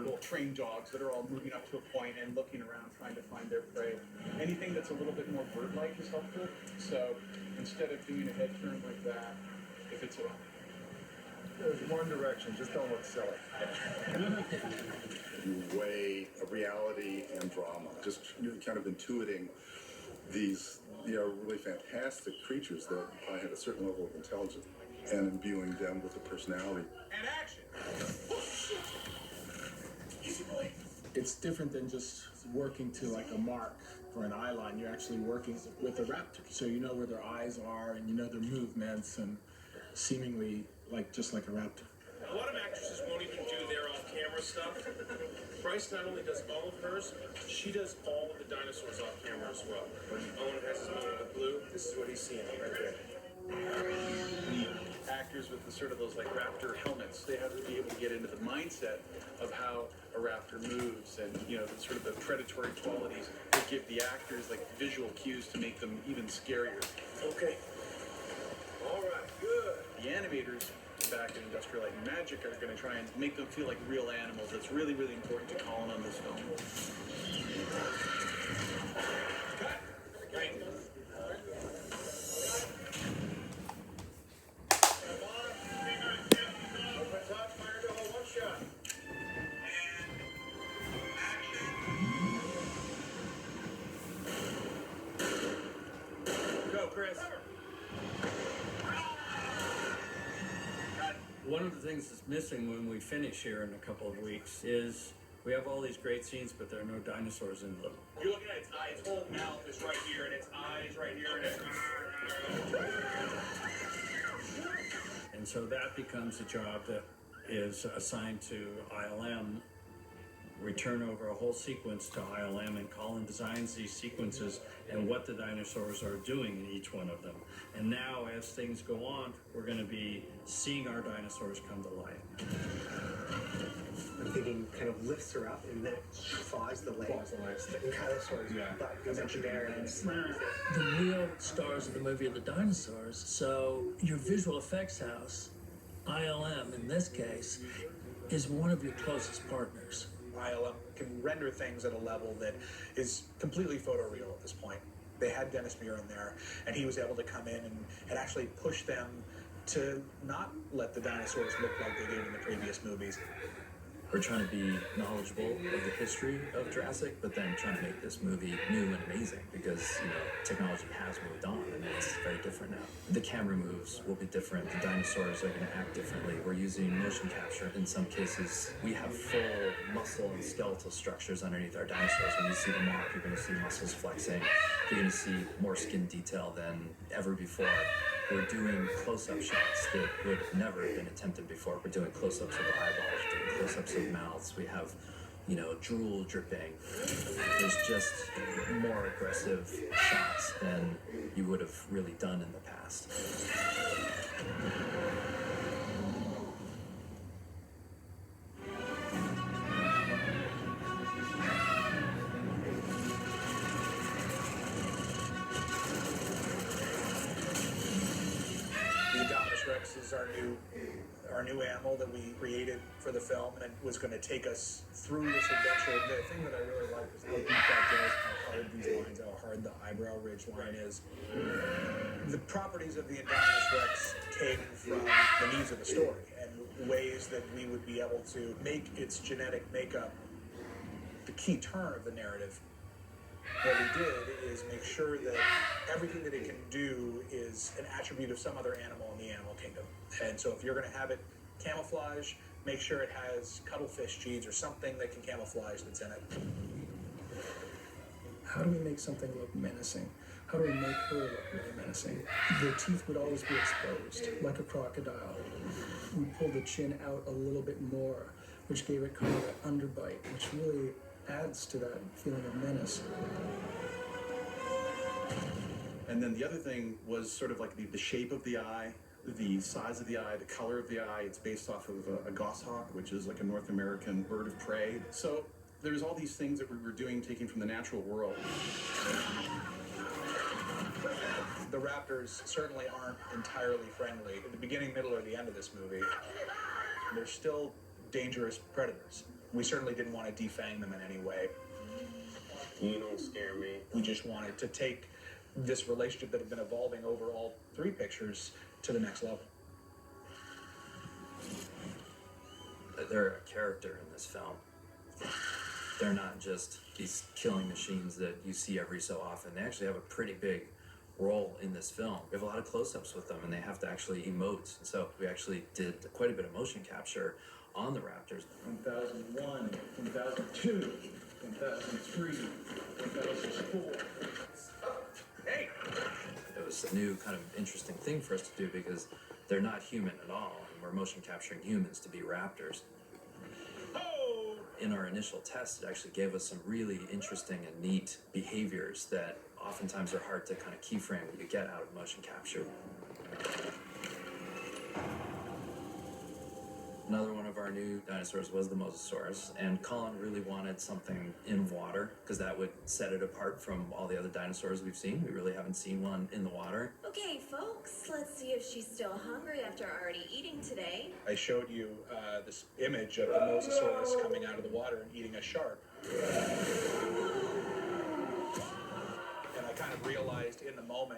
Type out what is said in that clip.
for trained dogs that are all moving up to a point and looking around trying to find their prey. Anything that's a little bit more bird-like is helpful. So instead of doing a head turn like that, if it's a... There's one direction, just don't look silly. You weigh a reality and drama, just kind of intuiting these, really fantastic creatures that probably had a certain level of intelligence and imbuing them with a personality. And action! Easy boy. It's different than just working to like a mark for an eye line. You're actually working with a raptor. So you know where their eyes are and you know their movements and seemingly just like a raptor. A lot of actresses won't even do their off-camera stuff. Bryce not only does all of hers, she does all of the dinosaurs off-camera as well. When Owen has his moment with Blue, this is what he's seeing right there. The actors with those like raptor helmets, they have to be able to get into the mindset of how a raptor moves and, the predatory qualities that give the actors like visual cues to make them even scarier. Okay. All right, good. The animators back in Industrial Light and Magic are going to try and make them feel like real animals. That's really, really important to Colin on this film. Cut. Right. Open top, fire double, one shot. Go, Chris. One of the things that's missing when we finish here in a couple of weeks is we have all these great scenes, but there are no dinosaurs in them. You're looking at its eye, its whole mouth is right here, and its eyes right here, and it's... And so that becomes a job that is assigned to ILM. We turn over a whole sequence to ILM, and Colin designs these sequences and what the dinosaurs are doing in each one of them. And now, as things go on, we're going to be seeing our dinosaurs come to life. I'm thinking kind of lifts her up and then claws the legs. And kind of sort of goes up there and slams it. The real stars of the movie are the dinosaurs, so your visual effects house, ILM in this case, is one of your closest partners. ILM can render things at a level that is completely photoreal at this point. They had Dennis Muir in there, and he was able to come in and actually push them to not let the dinosaurs look like they did in the previous movies. We're trying to be knowledgeable of the history of Jurassic, but then trying to make this movie new and amazing because, technology has moved on and it's very different now. The camera moves will be different. The dinosaurs are going to act differently. We're using motion capture. In some cases, we have full muscle and skeletal structures underneath our dinosaurs. When you see them walk, you're going to see muscles flexing. You're going to see more skin detail than ever before. We're doing close-up shots that would never have been attempted before. We're doing close-ups of the eyeballs, we're doing close-ups of mouths. We have, drool dripping. There's just more aggressive shots than you would have really done in the past. Rex is our new animal that we created for the film, and it was going to take us through this adventure. The thing that I really like is how deep that goes, how hard these lines, how hard the eyebrow ridge line is. The properties of the Indominus Rex came from the needs of the story and ways that we would be able to make its genetic makeup the key turn of the narrative. What we did is make sure that everything that it can do is an attribute of some other animal in the animal kingdom. And so if you're going to have it camouflage, make sure it has cuttlefish genes or something that can camouflage that's in it. How do we make something look menacing? How do we make her look really menacing? The teeth would always be exposed, like a crocodile. We pulled the chin out a little bit more, which gave it kind of an underbite, which really adds to that feeling of menace. And then the other thing was sort of like the shape of the eye, the size of the eye, the color of the eye. It's based off of a goshawk, which is like a North American bird of prey. So there's all these things that we were doing, taking from the natural world. The raptors certainly aren't entirely friendly. At the beginning, middle, or the end of this movie, they're still dangerous predators. We certainly didn't want to defang them in any way. You don't scare me. We just wanted to take this relationship that had been evolving over all three pictures to the next level. They're a character in this film. They're not just these killing machines that you see every so often. They actually have a pretty big role in this film. We have a lot of close-ups with them, and they have to actually emote. So we actually did quite a bit of motion capture on the Raptors. 1001, 1002, 1003, 1004. Hey! It was a new kind of interesting thing for us to do because they're not human at all, and we're motion capturing humans to be raptors. Oh! In our initial test, it actually gave us some really interesting and neat behaviors that oftentimes are hard to kind of keyframe what you get out of motion capture. Another one of our new dinosaurs was the Mosasaurus, and Colin really wanted something in water because that would set it apart from all the other dinosaurs we've seen. We really haven't seen one in the water. Okay, folks, let's see if she's still hungry after already eating today. I showed you this image of the Mosasaurus coming out of the water and eating a shark. And I kind of realized in the moment